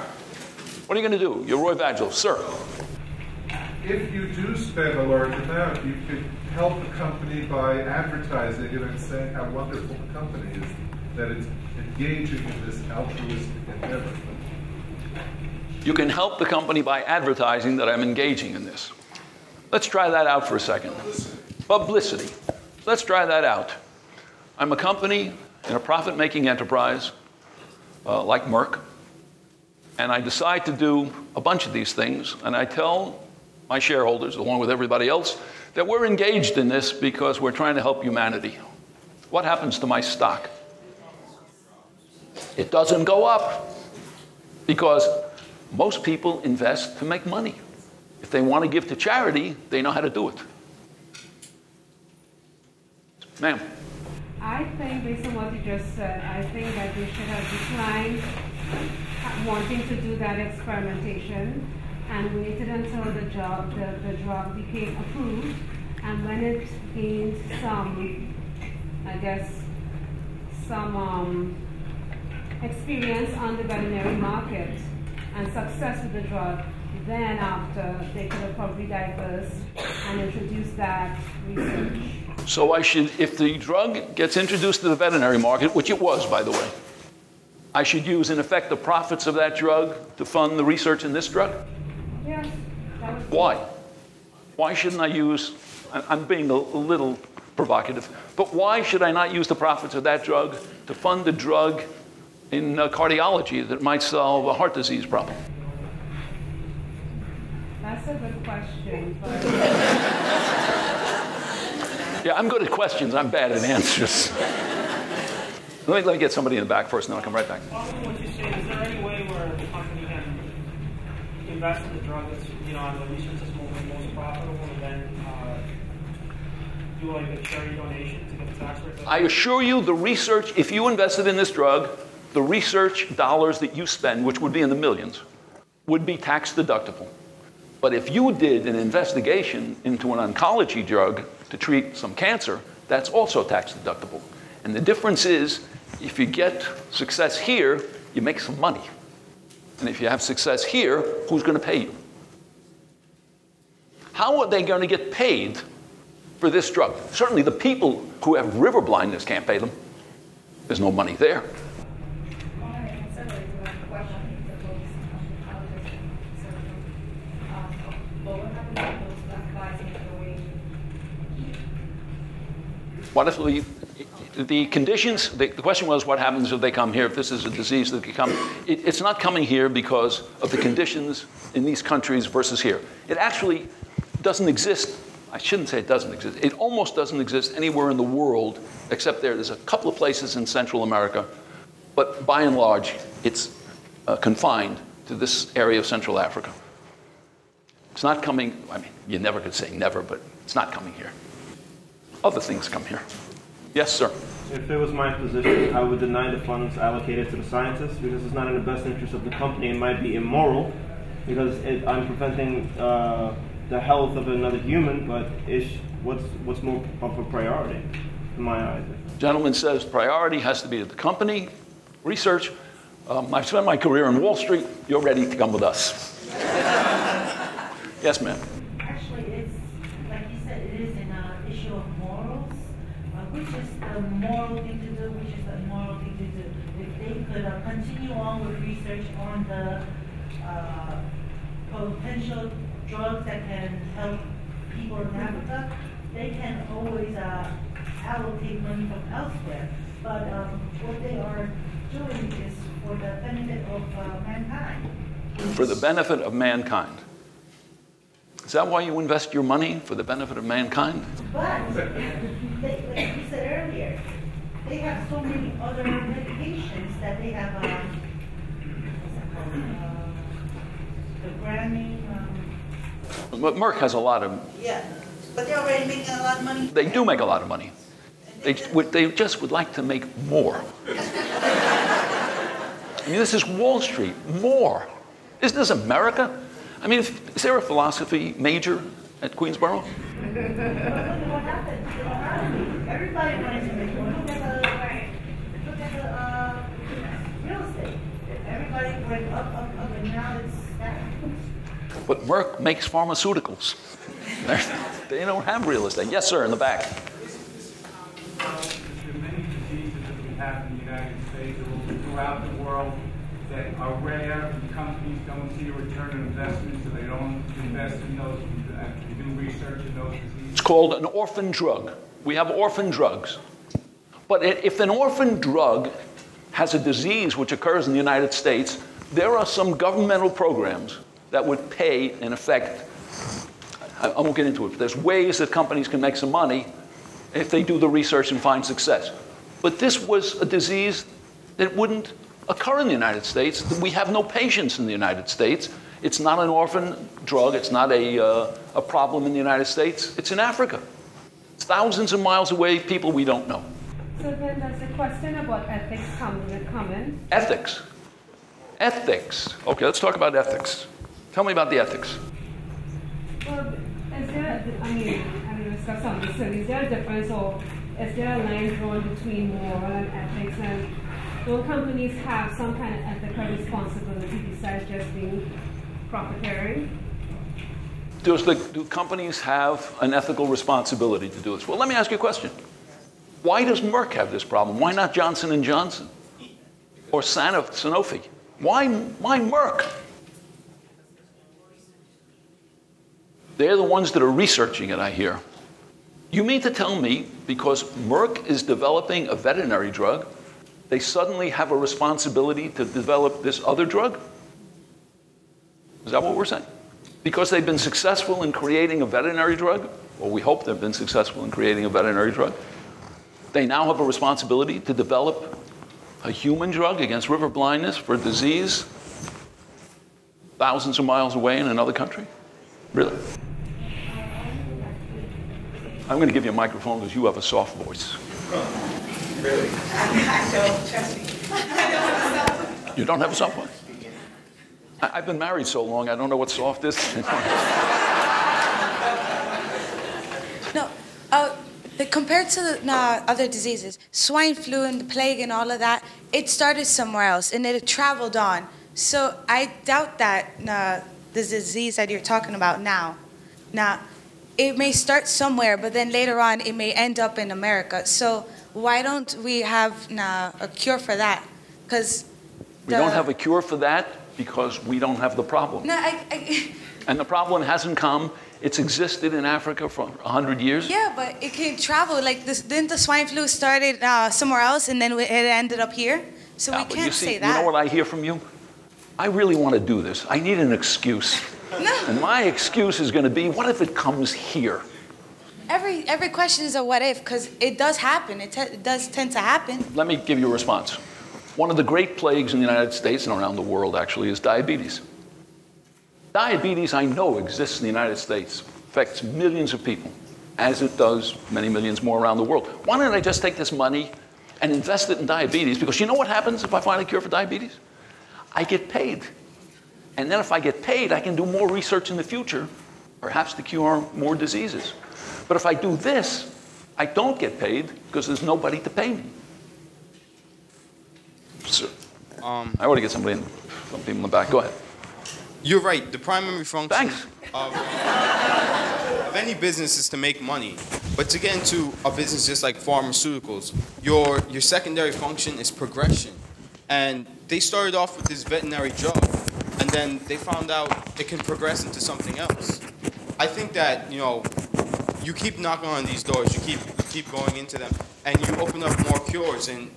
Speaker 2: What are you going to do? You're Roy Vagelos. Sir.
Speaker 5: If you do spend a large amount, you could help the company by advertising it and saying how wonderful the company is, that it's engaging in this altruistic endeavor.
Speaker 2: You can help the company by advertising that I'm engaging in this. Let's try that out for a second. Publicity. Let's try that out. I'm a company in a profit-making enterprise like Merck, and I decide to do a bunch of these things, and I tell my shareholders, along with everybody else, that we're engaged in this because we're trying to help humanity. What happens to my stock? It doesn't go up because most people invest to make money. If they want to give to charity, they know how to do it. Ma'am.
Speaker 6: I think, based on what you just said, I think that they should have declined wanting to do that experimentation and waited until the drug became approved, and when it gained some, I guess, some experience on the veterinary market and success with the drug, then after they could have probably diverse and introduced that research.
Speaker 2: So I should, if the drug gets introduced to the veterinary market, which it was, by the way, I should use, in effect, the profits of that drug to fund the research in this drug?
Speaker 6: Yes.
Speaker 2: Why? Why shouldn't I use, I'm being a little provocative, but why should I not use the profits of that drug to fund a drug in cardiology that might solve a heart disease problem?
Speaker 6: That's a good question. But
Speaker 2: yeah, I'm good at questions. I'm bad at answers. Let me get somebody in the back first, and then I'll come right back.
Speaker 7: Following what you're saying, is there any way where the company can invest in the drug that's, on the research that's most profitable, and then do like a charity donation to get the tax rate?
Speaker 2: I assure you, the research, if you invested in this drug, the research dollars that you spend, which would be in the millions, would be tax deductible. But if you did an investigation into an oncology drug to treat some cancer, that's also tax deductible. And the difference is, if you get success here, you make some money. And if you have success here, who's going to pay you? How are they going to get paid for this drug? Certainly the people who have river blindness can't pay them. There's no money there. What if the conditions, the question was what happens if they come here, if this is a disease that can come. It's not coming here because of the conditions in these countries versus here. It actually doesn't exist. I shouldn't say it doesn't exist. It almost doesn't exist anywhere in the world except there. There's a couple of places in Central America, but by and large, it's confined to this area of Central Africa. It's not coming, I mean, you never could say never, but it's not coming here. Other things come here. Yes, sir.
Speaker 8: If it was my position, I would deny the funds allocated to the scientists because it's not in the best interest of the company. It might be immoral because I'm preventing the health of another human, but what's more of a priority in my eyes?
Speaker 2: Gentleman says priority has to be the company, research. I've spent my career in Wall Street. You're ready to come with us. Yes, ma'am.
Speaker 9: Actually, it's, like you said, it is an issue of morals. Which is the moral thing to do, which is the immoral thing to do. If they could continue on with research on the potential drugs that can help people in Africa, they can always allocate money from elsewhere. But what they are doing is for the benefit of mankind.
Speaker 2: For the benefit of mankind. Is that why you invest your money, for the benefit of mankind?
Speaker 9: But, like you said earlier, they have so many other medications that they have, the Grammy.
Speaker 2: But Merck has a lot of...
Speaker 9: Yeah, but they're already making a lot of money.
Speaker 2: They do make a lot of money. They just would like to make more. I mean, this is Wall Street, more. Isn't this America? I mean, is there a philosophy major at Queensborough?
Speaker 9: What happened to the economy? Everybody wanted to make more. Look at the real estate. Everybody went up, and now it's stagnant.
Speaker 2: But Merck makes pharmaceuticals. They don't have real estate. Yes, sir, in the back.
Speaker 3: The many diseases that we have in the United States or throughout the world that are rare, and companies don't see a return on investment, so they don't invest in those and do research in those diseases.
Speaker 2: It's called an orphan drug. We have orphan drugs. But if an orphan drug has a disease which occurs in the United States, there are some governmental programs that would pay, in effect, I won't get into it, but there's ways that companies can make some money if they do the research and find success. But this was a disease that wouldn't occur in the United States. We have no patients in the United States. It's not an orphan drug. It's not a problem in the United States. It's in Africa. thousands of miles away, people we don't know.
Speaker 6: So then does the question about ethics come in?
Speaker 2: Ethics. Ethics. Okay, let's talk about ethics. Tell me about the ethics.
Speaker 6: Well, is there, having discussed on this, is there a difference, or is there a line drawn between moral and ethics, and do companies have some kind of ethical responsibility besides just being profiteering?
Speaker 2: Do companies have an ethical responsibility to do this? Well, let me ask you a question. Why does Merck have this problem? Why not Johnson & Johnson or Sanofi? Why Merck? They're the ones that are researching it, I hear. You mean to tell me because Merck is developing a veterinary drug, they suddenly have a responsibility to develop this other drug? Is that what we're saying? Because they've been successful in creating a veterinary drug, or we hope they've been successful in creating a veterinary drug, they now have a responsibility to develop a human drug against river blindness for a disease thousands of miles away in another country? Really? I'm going to give you a microphone because you have a soft voice.
Speaker 10: Really? I don't, trust me. I don't have a soft voice.
Speaker 2: You don't have a soft voice? I've been married so long, I don't know what soft is.
Speaker 11: No, compared to the other diseases, swine flu and the plague and all of that, it started somewhere else and it traveled on. So I doubt that the disease that you're talking about now, it may start somewhere, but then later on it may end up in America. So why don't we have a cure for that? Because
Speaker 2: we don't have a cure for that because we don't have the problem.
Speaker 11: No,
Speaker 2: and the problem hasn't come. It's existed in Africa for 100 years.
Speaker 11: Yeah, but it can travel. Like this, didn't the swine flu started somewhere else and then it ended up here? So we can't say that.
Speaker 2: You know what I hear from you? I really want to do this. I need an excuse.
Speaker 11: No.
Speaker 2: And my excuse is going to be, what if it comes here?
Speaker 11: Every question is a what if, because it does happen. It does tend to happen.
Speaker 2: Let me give you a response. One of the great plagues in the United States and around the world, actually, is diabetes. Diabetes, I know, exists in the United States, affects millions of people, as it does many millions more around the world. Why don't I just take this money and invest it in diabetes? Because you know what happens if I find a cure for diabetes? I get paid. And then if I get paid, I can do more research in the future, perhaps to cure more diseases. But if I do this, I don't get paid because there's nobody to pay me. So, I want to get some people in the back. Go ahead.
Speaker 4: You're right. The primary function
Speaker 2: Thanks.
Speaker 4: Of any business is to make money. But to get into a business just like pharmaceuticals, your secondary function is progression. And they started off with this veterinary drug, and then they found out it can progress into something else. I think that, you keep knocking on these doors, you keep going into them, and you open up more cures. And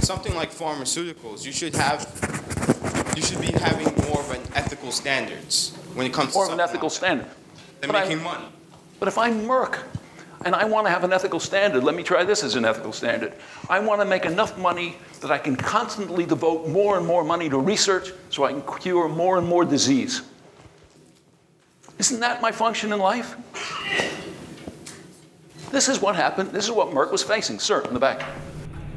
Speaker 4: something like pharmaceuticals, you should be having more of an ethical standards when it comes to
Speaker 2: more of an ethical standard.
Speaker 4: They're making money.
Speaker 2: But if I'm Merck and I want to have an ethical standard, let me try this as an ethical standard. I want to make enough money that I can constantly devote more and more money to research so I can cure more and more disease. Isn't that my function in life? This is what happened. This is what Merck was facing. Sir, in the back.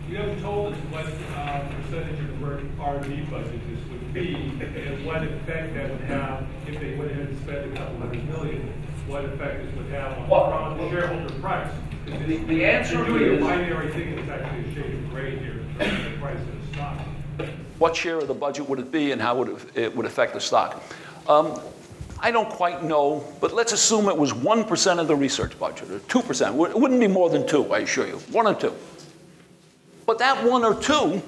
Speaker 12: You haven't told us what percentage of the Merck R&D budget this would be, and what effect that would have if they went ahead and spent a couple $100 million. What effect this would have on the shareholder price?
Speaker 2: The answer
Speaker 12: you're doing
Speaker 2: is
Speaker 12: a binary thing that's actually a shade of gray here in terms of the price of the stock.
Speaker 2: What share of the budget would it be, and how it would affect the stock? I don't quite know, but let's assume it was 1% of the research budget, or 2%. It wouldn't be more than 2, I assure you, 1 or 2. But that 1 or 2,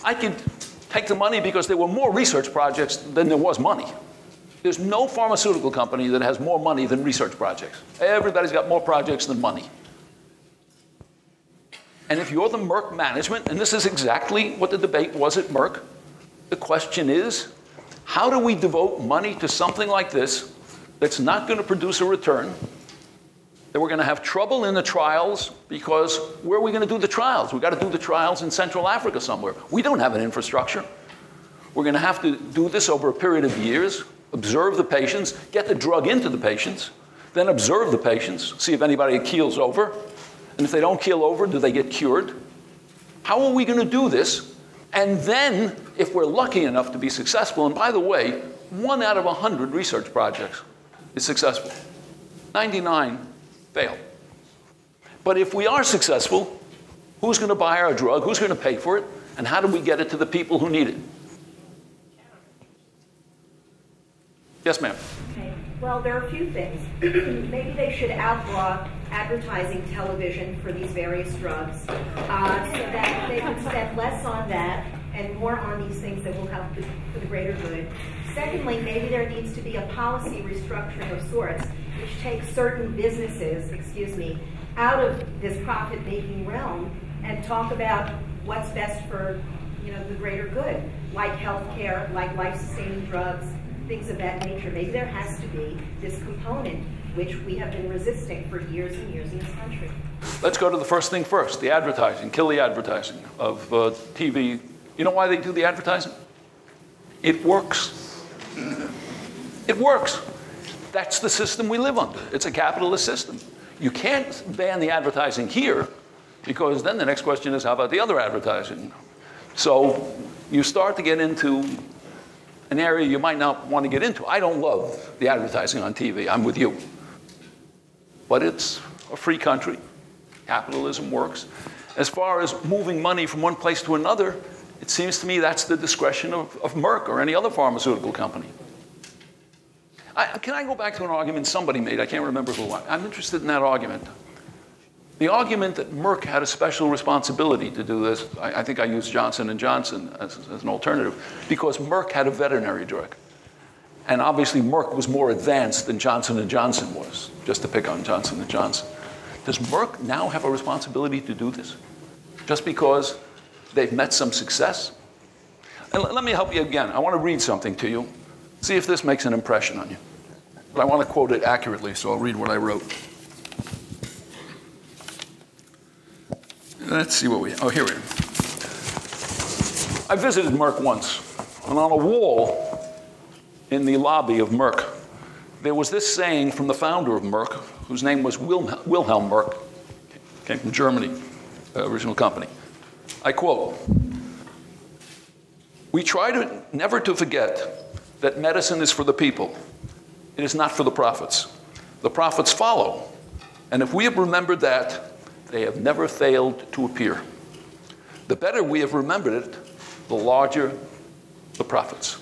Speaker 2: I could take the money because there were more research projects than there was money. There's no pharmaceutical company that has more money than research projects. Everybody's got more projects than money. And if you're the Merck management, and this is exactly what the debate was at Merck, the question is, how do we devote money to something like this that's not going to produce a return, that we're going to have trouble in the trials because where are we going to do the trials? We've got to do the trials in Central Africa somewhere. We don't have an infrastructure. We're going to have to do this over a period of years, observe the patients, get the drug into the patients, then observe the patients, see if anybody keels over, and if they don't keel over, do they get cured? How are we going to do this? And then, if we're lucky enough to be successful, and by the way, 1 out of 100 research projects is successful. 99 fail. But if we are successful, who's going to buy our drug? Who's going to pay for it? And how do we get it to the people who need it? Yes, ma'am.
Speaker 13: Okay. Well, there are a few things. Maybe they should outlaw advertising television for these various drugs, so that they could spend less on that and more on these things that will help for the greater good. Secondly, maybe there needs to be a policy restructuring of sorts, which takes certain businesses, out of this profit-making realm and talk about what's best for, the greater good, like healthcare, like life-sustaining drugs, things of that nature. Maybe there has to be this component which we have been resisting for years and years in this country.
Speaker 2: Let's go to the first thing first, the advertising. Kill the advertising of TV. You know why they do the advertising? It works. It works. That's the system we live under. It's a capitalist system. You can't ban the advertising here, because then the next question is, how about the other advertising? So you start to get into an area you might not want to get into. I don't love the advertising on TV. I'm with you. But it's a free country. Capitalism works. As far as moving money from one place to another, it seems to me that's the discretion of Merck or any other pharmaceutical company. Can I go back to an argument somebody made? I can't remember who. I'm interested in that argument. The argument that Merck had a special responsibility to do this, I think I used Johnson & Johnson as an alternative, because Merck had a veterinary drug. And obviously Merck was more advanced than Johnson & Johnson was, just to pick on Johnson & Johnson. Does Merck now have a responsibility to do this? Just because they've met some success? And let me help you again. I want to read something to you. See if this makes an impression on you. But I want to quote it accurately, so I'll read what I wrote. Let's see what oh, here we are. I visited Merck once, and on a wall in the lobby of Merck, there was this saying from the founder of Merck, whose name was Wilhelm Merck, came from Germany, original company. I quote, "We try never to forget that medicine is for the people. It is not for the profits. The profits follow, and if we have remembered that, they have never failed to appear. The better we have remembered it, the larger the profits."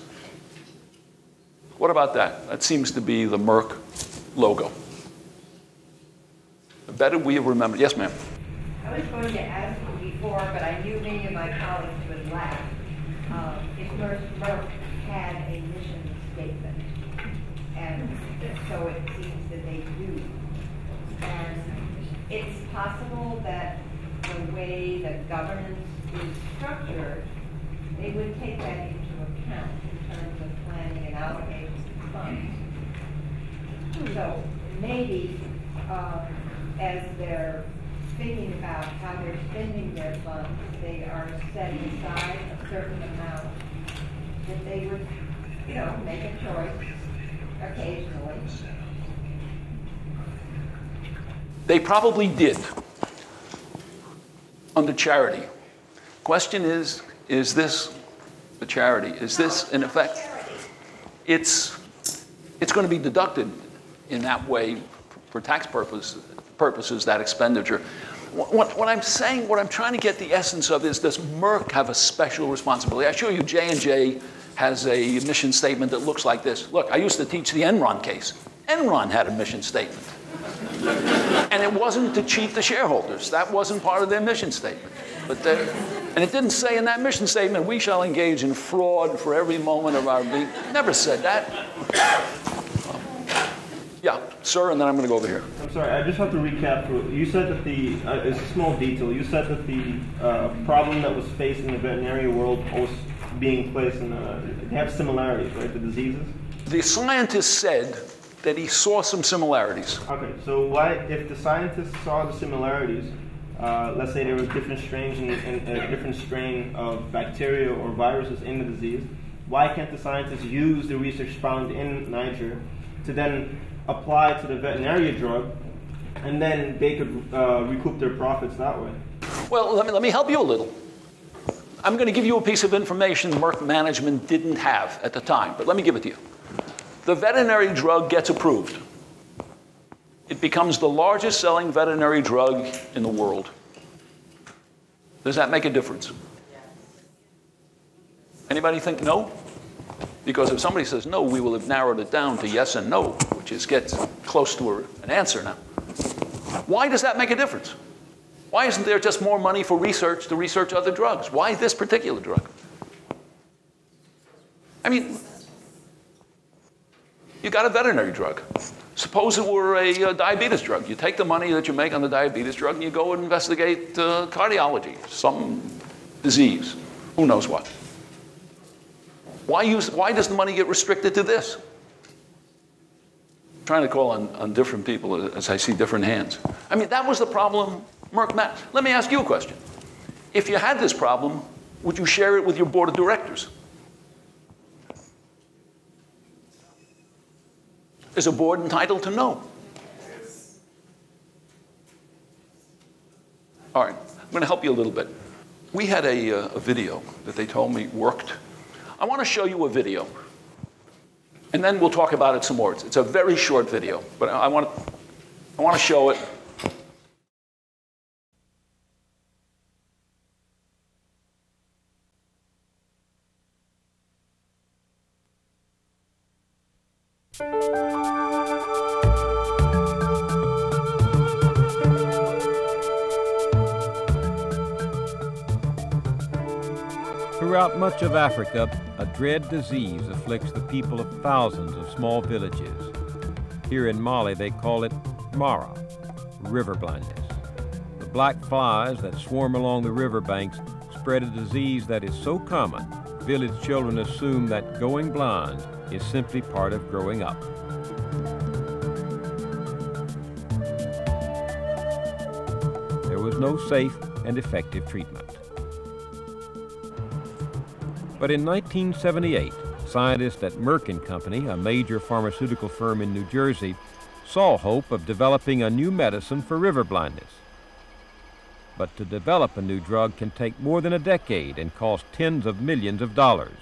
Speaker 2: What about that? That seems to be the Merck logo. The better we have remembered. Yes, ma'am.
Speaker 14: I was going to ask you before, but I knew many of my colleagues would laugh. If Merck had a mission statement, and so it seems that they do. And it's possible that the way that governance is structured, they would take that into account in terms of planning and allocating funds. So maybe as they're thinking about how they're spending their funds, they are setting aside a certain amount that they would, make a choice occasionally.
Speaker 2: They probably did under charity. Question is this a charity? Is this, in effect, it's going to be deducted in that way for tax purposes, that expenditure. What I'm saying, what I'm trying to get the essence of is, does Merck have a special responsibility? I assure you J&J has a mission statement that looks like this. Look, I used to teach the Enron case. Enron had a mission statement. And it wasn't to cheat the shareholders. That wasn't part of their mission statement. And it didn't say in that mission statement, we shall engage in fraud for every moment of our being. Never said that. Yeah, sir, and then I'm going to go over here.
Speaker 8: I'm sorry, I just have to recap. You said that it's a small detail. You said that the problem that was faced in the veterinary world was being placed in, they have similarities, right, the diseases?
Speaker 2: The scientist said that he saw some similarities.
Speaker 8: Okay, so why, if the scientists saw the similarities, let's say there were different strains and a different strain of bacteria or viruses in the disease, why can't the scientists use the research found in Niger to then apply to the veterinary drug, and then they could recoup their profits that way.
Speaker 2: Well, let me help you a little. I'm going to give you a piece of information Merck management didn't have at the time, but let me give it to you. The veterinary drug gets approved. It becomes the largest selling veterinary drug in the world. Does that make a difference? Anybody think no? Because if somebody says no, we will have narrowed it down to yes and no, which gets close to an answer now. Why does that make a difference? Why isn't there just more money for research to research other drugs? Why this particular drug? I mean, you got a veterinary drug. Suppose it were a diabetes drug. You take the money that you make on the diabetes drug and you go and investigate cardiology, some disease, who knows what. Why does the money get restricted to this? I'm trying to call on different people as I see different hands. I mean, that was the problem Merck met. Let me ask you a question. If you had this problem, would you share it with your board of directors? Is a board entitled to know? All right, I'm going to help you a little bit. We had a video that they told me worked. I want to show you a video, and then we'll talk about it some more. It's a very short video, but I want to show it.
Speaker 15: Throughout much of Africa, a dread disease afflicts the people of thousands of small villages. Here in Mali, they call it Mara, river blindness. The black flies that swarm along the riverbanks spread a disease that is so common, village children assume that going blind is simply part of growing up. There was no safe and effective treatment. But in 1978, scientists at Merck & Company, a major pharmaceutical firm in New Jersey, saw hope of developing a new medicine for river blindness. But to develop a new drug can take more than a decade and cost tens of millions of dollars.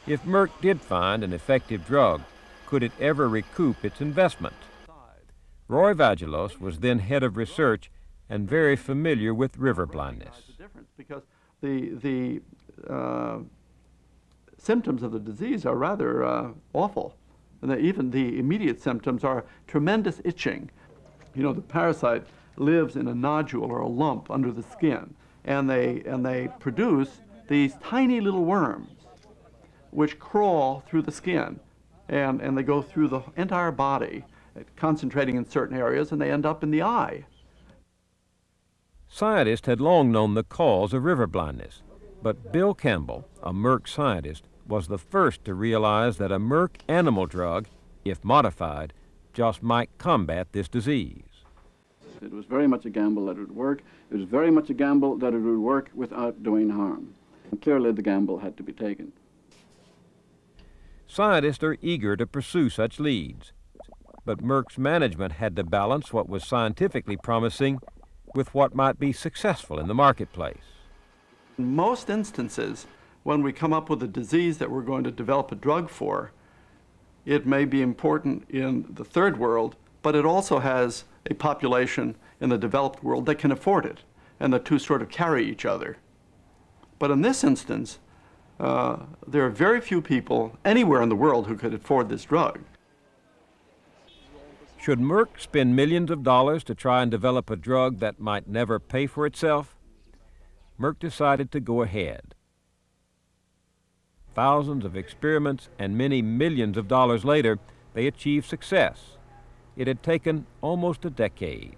Speaker 15: If Merck did find an effective drug, could it ever recoup its investment? Roy Vagelos was then head of research and very familiar with river blindness.
Speaker 16: Because the symptoms of the disease are rather awful. And even the immediate symptoms are tremendous itching. You know, the parasite lives in a nodule or a lump under the skin, and they produce these tiny little worms which crawl through the skin, and they go through the entire body, concentrating in certain areas, and they end up in the eye.
Speaker 15: Scientists had long known the cause of river blindness, but Bill Campbell, a Merck scientist, was the first to realize that a Merck animal drug, if modified, just might combat this disease.
Speaker 17: It was very much a gamble that it would work. It was very much a gamble that it would work without doing harm. And clearly the gamble had to be taken.
Speaker 15: Scientists are eager to pursue such leads, but Merck's management had to balance what was scientifically promising with what might be successful in the marketplace.
Speaker 16: In most instances, when we come up with a disease that we're going to develop a drug for, it may be important in the third world, but it also has a population in the developed world that can afford it, and the two sort of carry each other. But in this instance, there are very few people anywhere in the world who could afford this drug.
Speaker 15: Should Merck spend millions of dollars to try and develop a drug that might never pay for itself? Merck decided to go ahead. Thousands of experiments and many millions of dollars later, they achieved success. It had taken almost a decade.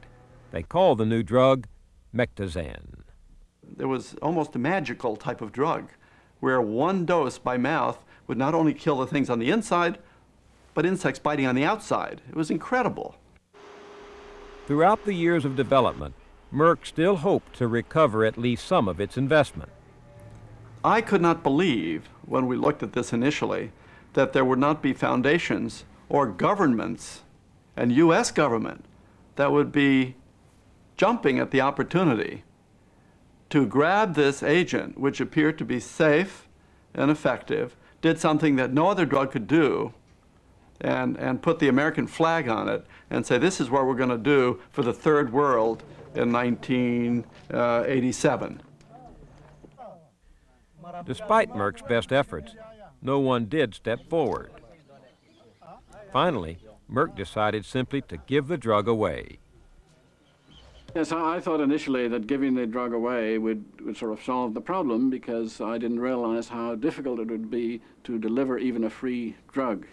Speaker 15: They called the new drug Mectazan.
Speaker 16: There was almost a magical type of drug where one dose by mouth would not only kill the things on the inside, but insects biting on the outside. It was incredible.
Speaker 15: Throughout the years of development, Merck still hoped to recover at least some of its investment.
Speaker 16: I could not believe, when we looked at this initially, that there would not be foundations or governments and U.S. government that would be jumping at the opportunity to grab this agent, which appeared to be safe and effective, did something that no other drug could do, and put the American flag on it and say, this is what we're going to do for the third world in 1987.
Speaker 15: Despite Merck's best efforts, no one did step forward. Finally, Merck decided simply to give the drug away.
Speaker 17: Yes, I thought initially that giving the drug away would sort of solve the problem, because I didn't realize how difficult it would be to deliver even a free drug.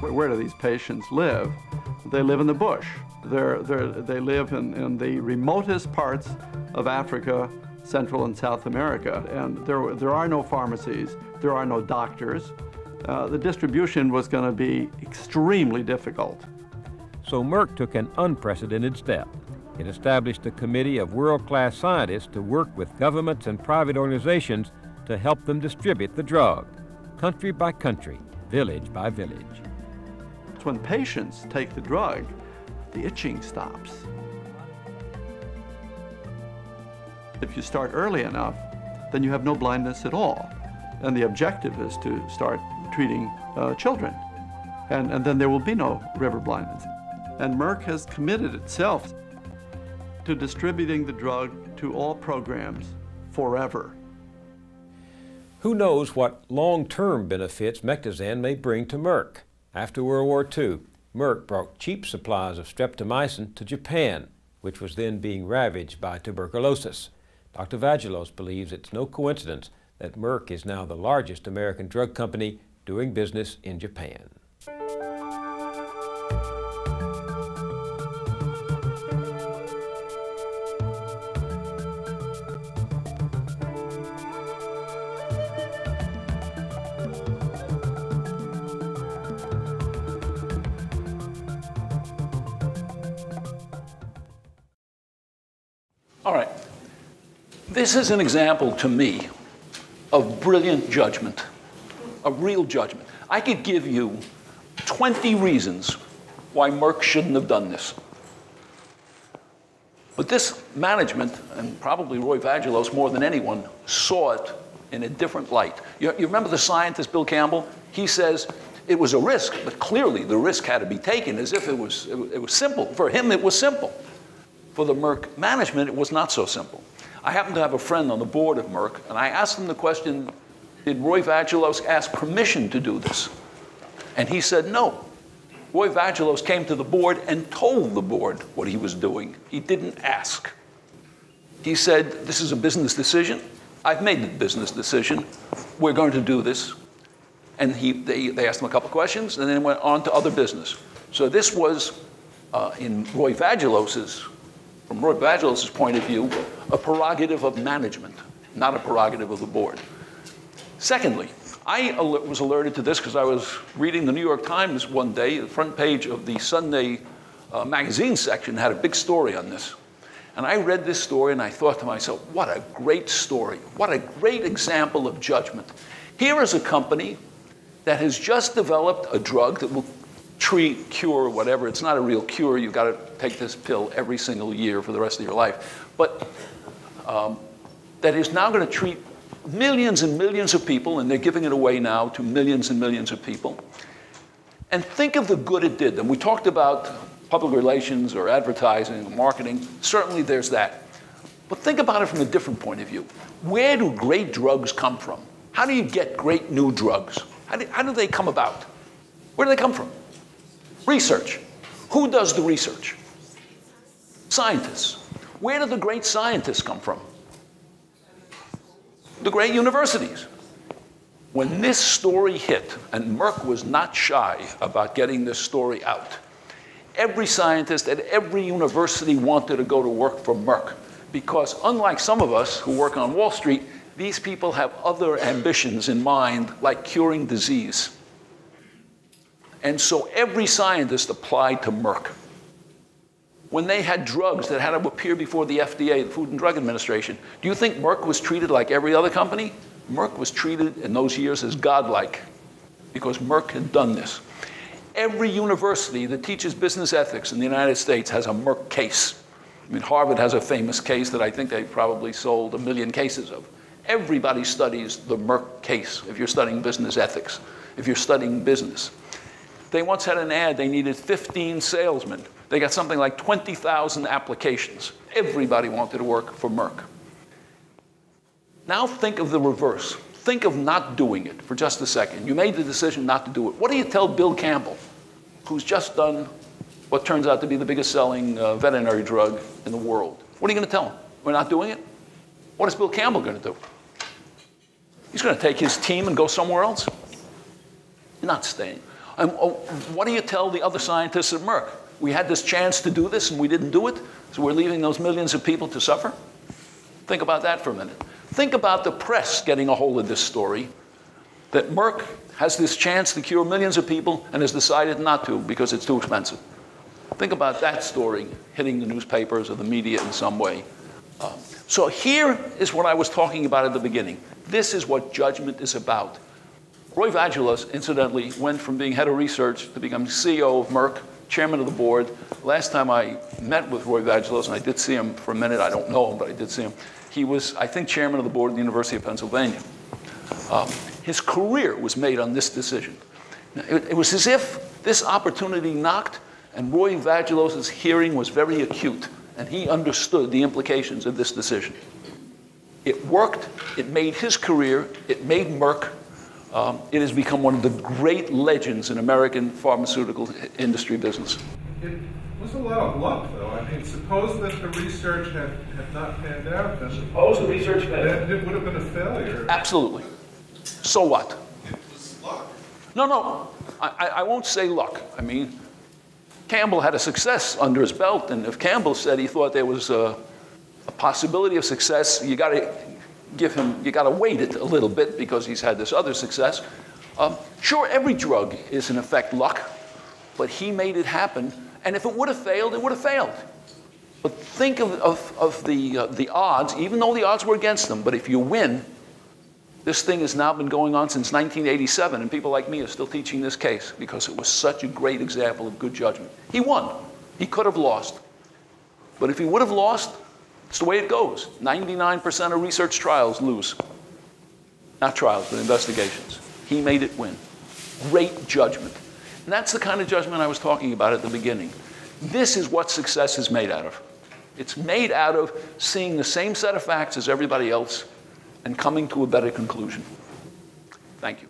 Speaker 16: Where do these patients live? They live in the bush. They live in the remotest parts of Africa, Central and South America, and there are no pharmacies, there are no doctors. The distribution was going to be extremely difficult.
Speaker 15: So Merck took an unprecedented step. It established a committee of world-class scientists to work with governments and private organizations to help them distribute the drug, country by country, village by village.
Speaker 16: When patients take the drug, the itching stops. If you start early enough, then you have no blindness at all. And the objective is to start treating children. And then there will be no river blindness. And Merck has committed itself to distributing the drug to all programs forever.
Speaker 15: Who knows what long-term benefits Mectizan may bring to Merck? After World War II, Merck brought cheap supplies of streptomycin to Japan, which was then being ravaged by tuberculosis. Dr. Vagelos believes it's no coincidence that Merck is now the largest American drug company doing business in Japan.
Speaker 2: All right. This is an example to me of brilliant judgment, of real judgment. I could give you 20 reasons why Merck shouldn't have done this. But this management, and probably Roy Vagelos more than anyone, saw it in a different light. You remember the scientist, Bill Campbell? He says it was a risk, but clearly the risk had to be taken as if it was simple. For him, it was simple. For the Merck management, it was not so simple. I happen to have a friend on the board of Merck, and I asked him the question, did Roy Vagelos ask permission to do this? And he said no. Roy Vagelos came to the board and told the board what he was doing. He didn't ask. He said, this is a business decision. I've made the business decision. We're going to do this. And they asked him a couple questions, and then went on to other business. So this was, from Roy Vagelos's point of view, a prerogative of management, not a prerogative of the board. Secondly, I was alerted to this because I was reading the New York Times one day. The front page of the Sunday magazine section had a big story on this. And I read this story and I thought to myself, what a great story. What a great example of judgment. Here is a company that has just developed a drug that will treat, cure, whatever. It's not a real cure. You've got to take this pill every single year for the rest of your life. But that is now going to treat millions and millions of people, and they're giving it away now to millions and millions of people. And think of the good it did. And we talked about public relations or advertising or marketing. Certainly there's that. But think about it from a different point of view. Where do great drugs come from? How do you get great new drugs? How do they come about? Where do they come from? Research. Who does the research? Scientists. Where do the great scientists come from? The great universities. When this story hit, and Merck was not shy about getting this story out, every scientist at every university wanted to go to work for Merck, because unlike some of us who work on Wall Street, these people have other ambitions in mind, like curing disease. And so every scientist applied to Merck. When they had drugs that had to appear before the FDA, the Food and Drug Administration, do you think Merck was treated like every other company? Merck was treated in those years as godlike, because Merck had done this. Every university that teaches business ethics in the United States has a Merck case. I mean, Harvard has a famous case that I think they probably sold 1 million cases of. Everybody studies the Merck case if you're studying business ethics, if you're studying business. They once had an ad, they needed 15 salesmen. They got something like 20,000 applications. Everybody wanted to work for Merck. Now think of the reverse. Think of not doing it for just a second. You made the decision not to do it. What do you tell Bill Campbell, who's just done what turns out to be the biggest selling veterinary drug in the world? What are you going to tell him? We're not doing it? What is Bill Campbell going to do? He's going to take his team and go somewhere else? You're not staying. And what do you tell the other scientists at Merck? We had this chance to do this and we didn't do it, so we're leaving those millions of people to suffer? Think about that for a minute. Think about the press getting a hold of this story, that Merck has this chance to cure millions of people and has decided not to because it's too expensive. Think about that story hitting the newspapers or the media in some way. So here is what I was talking about at the beginning. This is what judgment is about. Roy Vagelos, incidentally, went from being head of research to becoming CEO of Merck, chairman of the board. Last time I met with Roy Vagelos, and I did see him for a minute, I don't know him, but I did see him. He was, I think, chairman of the board at the University of Pennsylvania. His career was made on this decision. It was as if this opportunity knocked, and Roy Vagelos' hearing was very acute, and he understood the implications of this decision. It worked, it made his career, it made Merck. It has become one of the great legends in American pharmaceutical industry business.
Speaker 5: It was a lot of luck, though. I mean, suppose that the research had not panned out, then
Speaker 2: suppose the research failed.
Speaker 5: It would have been a failure.
Speaker 2: Absolutely. So what? It was luck. No, I won't say luck. I mean, Campbell had a success under his belt, and if Campbell said he thought there was a possibility of success, you got to give him, you got to wait it a little bit because he's had this other success. Sure, every drug is in effect luck, but he made it happen. And if it would have failed, it would have failed. But think of the odds, even though the odds were against them. But if you win, this thing has now been going on since 1987, and people like me are still teaching this case because it was such a great example of good judgment. He won. He could have lost. But if he would have lost, it's the way it goes. 99% of research trials lose. Not trials, but investigations. He made it win. Great judgment. And that's the kind of judgment I was talking about at the beginning. This is what success is made out of. It's made out of seeing the same set of facts as everybody else and coming to a better conclusion. Thank you.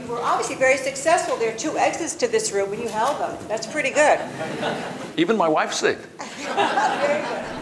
Speaker 1: You were obviously very successful. There are 2 exits to this room when you held them. That's pretty good.
Speaker 2: Even my wife said.
Speaker 1: Very good.